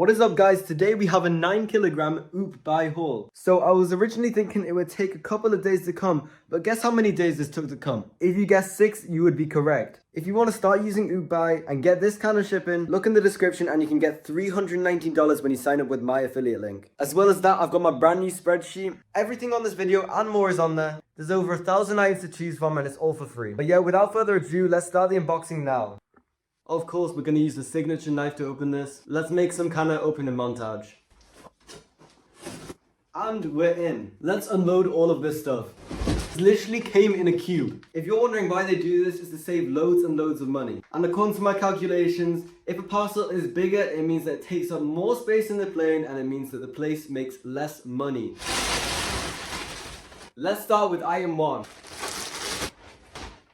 What is up guys, today we have a 9kg Oopbuy haul. So I was originally thinking it would take a couple of days to come, but guess how many days this took to come? If you guessed 6, you would be correct. If you want to start using Oopbuy and get this kind of shipping, look in the description and you can get $319 when you sign up with my affiliate link. As well as that, I've got my brand new spreadsheet. Everything on this video and more is on there. There's over 1,000 items to choose from and it's all for free. But yeah, without further ado, let's start the unboxing now. Of course, we're going to use the signature knife to open this. Let's make some kind of opening montage. And we're in. Let's unload all of this stuff. It literally came in a cube. If you're wondering why they do this, it's to save loads and loads of money. And according to my calculations, if a parcel is bigger, it means that it takes up more space in the plane and it means that the place makes less money. Let's start with item 1.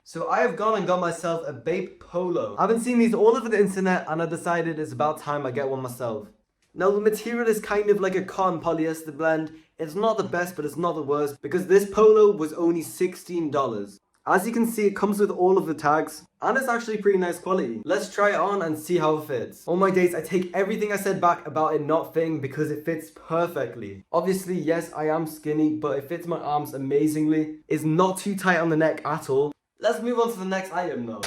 So I have gone and got myself a Bape polo. I've been seeing these all over the internet and I decided it's about time I get one myself. Now the material is kind of like a cotton polyester blend. It's not the best but it's not the worst because this polo was only $16. As you can see, it comes with all of the tags and it's actually pretty nice quality. Let's try it on and see how it fits. All my days I take everything I said back about it not fitting because it fits perfectly. Obviously yes, I am skinny but it fits my arms amazingly. It's not too tight on the neck at all. Let's move on to the next item though.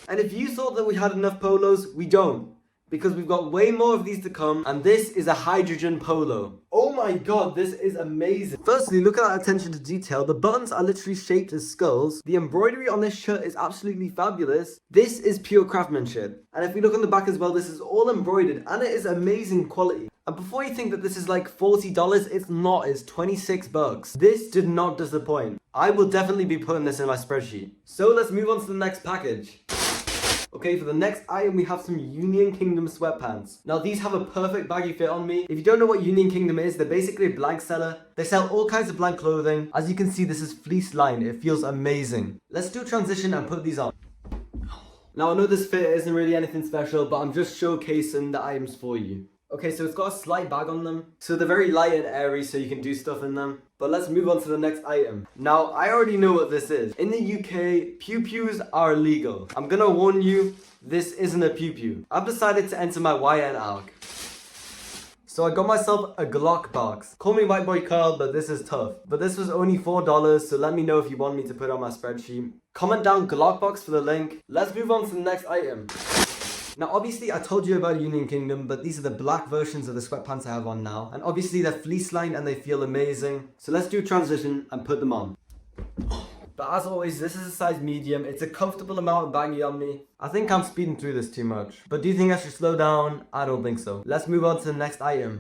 And if you thought that we had enough polos, we don't. Because we've got way more of these to come and this is a hydrogen polo. Oh my god, this is amazing. Firstly, look at that attention to detail. The buttons are literally shaped as skulls. The embroidery on this shirt is absolutely fabulous. This is pure craftsmanship. And if we look on the back as well, this is all embroidered and it is amazing quality. And before you think that this is like $40, it's not, it's 26 bucks. This did not disappoint. I will definitely be putting this in my spreadsheet. So let's move on to the next package. Okay, for the next item we have some Union Kingdom sweatpants. Now these have a perfect baggy fit on me. If you don't know what Union Kingdom is, they're basically a blank seller. They sell all kinds of blank clothing. As you can see, this is fleece lined. It feels amazing. Let's do a transition and put these on. Now I know this fit isn't really anything special, but I'm just showcasing the items for you. Okay, so it's got a slight bag on them. So they're very light and airy so you can do stuff in them. But let's move on to the next item. Now, I already know what this is. In the UK, pew-pews are illegal. I'm gonna warn you, this isn't a pew-pew. I've decided to enter my YN ALC. So I got myself a Glock box. Call me white boy Carl, but this is tough. But this was only $4, so let me know if you want me to put it on my spreadsheet. Comment down Glock box for the link. Let's move on to the next item. Now obviously I told you about Union Kingdom, but these are the black versions of the sweatpants I have on now. And obviously they're fleece lined and they feel amazing. So let's do a transition and put them on. But as always, this is a size medium. It's a comfortable amount of baggy on me. I think I'm speeding through this too much. But do you think I should slow down? I don't think so. Let's move on to the next item.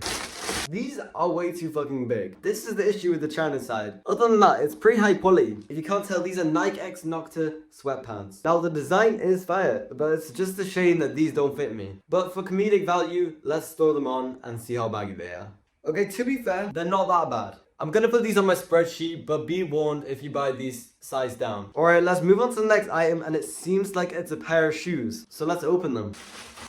These are way too fucking big. This is the issue with the China side. Other than that, it's pretty high quality. If you can't tell, these are Nike X Nocta sweatpants. Now the design is fire, but it's just a shame that these don't fit me. But for comedic value, let's throw them on and see how baggy they are. Okay, to be fair, they're not that bad. I'm gonna put these on my spreadsheet, but be warned if you buy these size down. Alright, let's move on to the next item and it seems like it's a pair of shoes. So let's open them.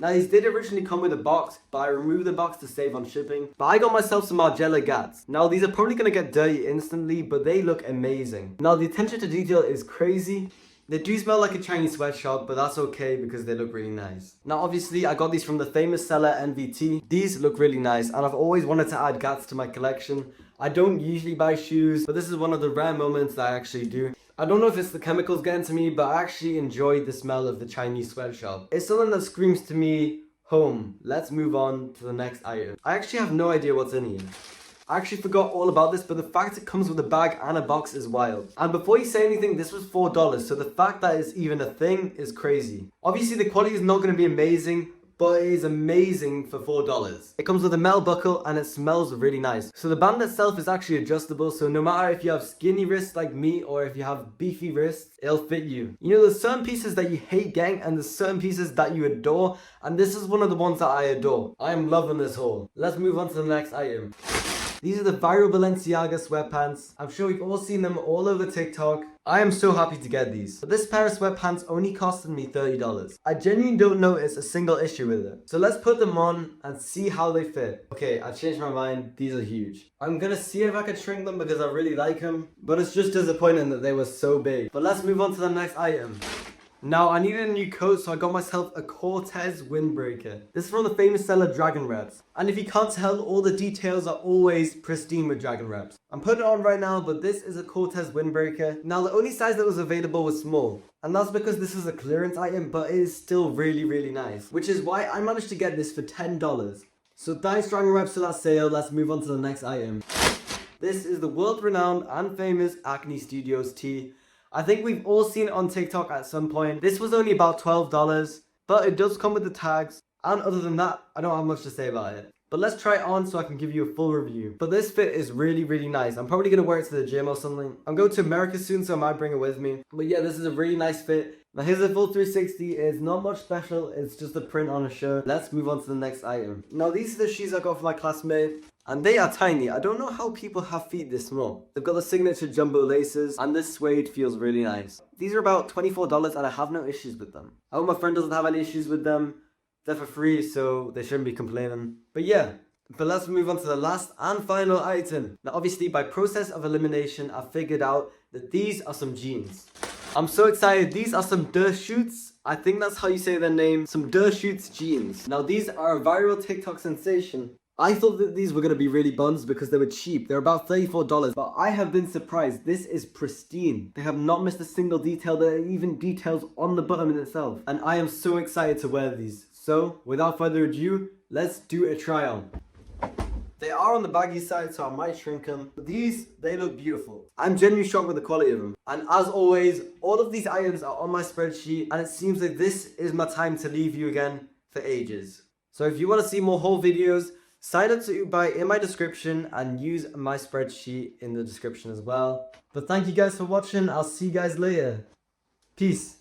Now these did originally come with a box, but I removed the box to save on shipping. But I got myself some Margeila Gats. Now these are probably gonna get dirty instantly, but they look amazing. Now the attention to detail is crazy. They do smell like a Chinese sweatshop, but that's okay because they look really nice. Now obviously I got these from the famous seller NVT. These look really nice and I've always wanted to add Gats to my collection. I don't usually buy shoes, but this is one of the rare moments that I actually do. I don't know if it's the chemicals getting to me, but I actually enjoyed the smell of the Chinese sweatshop. It's something that screams to me, home. Let's move on to the next item. I actually have no idea what's in here. I actually forgot all about this, but the fact it comes with a bag and a box is wild. And before you say anything, this was $4, so the fact that it's even a thing is crazy. Obviously the quality is not going to be amazing, but it is amazing for $4. It comes with a metal buckle and it smells really nice. So the band itself is actually adjustable, so no matter if you have skinny wrists like me or if you have beefy wrists, it'll fit you. You know, there's certain pieces that you hate getting and there's certain pieces that you adore, and this is one of the ones that I adore. I am loving this haul. Let's move on to the next item. These are the viral Balenciaga sweatpants. I'm sure we've all seen them all over TikTok. I am so happy to get these. But this pair of sweatpants only costed me $30. I genuinely don't notice a single issue with it. So let's put them on and see how they fit. Okay, I changed my mind. These are huge. I'm gonna see if I can shrink them because I really like them. But it's just disappointing that they were so big. But let's move on to the next item. Now I needed a new coat, so I got myself a Cortez windbreaker. This is from the famous seller Dragon Reps. And if you can't tell, all the details are always pristine with Dragon Reps. I'm putting it on right now, but this is a Cortez windbreaker. Now the only size that was available was small. And that's because this is a clearance item, but it is still really nice. Which is why I managed to get this for $10. So thanks Dragon Reps for that sale. Let's move on to the next item. This is the world-renowned and famous Acne Studios tee. I think we've all seen it on TikTok at some point. This was only about $12, but it does come with the tags. And other than that, I don't have much to say about it. But let's try it on so I can give you a full review. But this fit is really nice. I'm probably going to wear it to the gym or something. I'm going to America soon, so I might bring it with me. But yeah, this is a really nice fit. Now here's a full 360. It's not much special. It's just a print on a shirt. Let's move on to the next item. Now these are the shoes I got for my classmate. And they are tiny. I don't know how people have feet this small. They've got the signature jumbo laces, and this suede feels really nice. These are about $24 and I have no issues with them. I hope my friend doesn't have any issues with them. They're for free, so they shouldn't be complaining. But yeah, let's move on to the last and final item. Now obviously by process of elimination, I figured out that these are some jeans. I'm so excited. These are some Dershoots. I think that's how you say their name. Some Dershoots jeans. Now these are a viral TikTok sensation. I thought that these were going to be really buns because they were cheap. They're about $34, but I have been surprised. This is pristine. They have not missed a single detail. There are even details on the bottom in itself. And I am so excited to wear these. So, without further ado, let's do a try on. They are on the baggy side, so I might shrink them. But these, they look beautiful. I'm genuinely shocked with the quality of them. And as always, all of these items are on my spreadsheet. And it seems like this is my time to leave you again for ages. So if you want to see more haul videos, sign up to UBuy in my description and use my spreadsheet in the description as well. But thank you guys for watching. I'll see you guys later. Peace.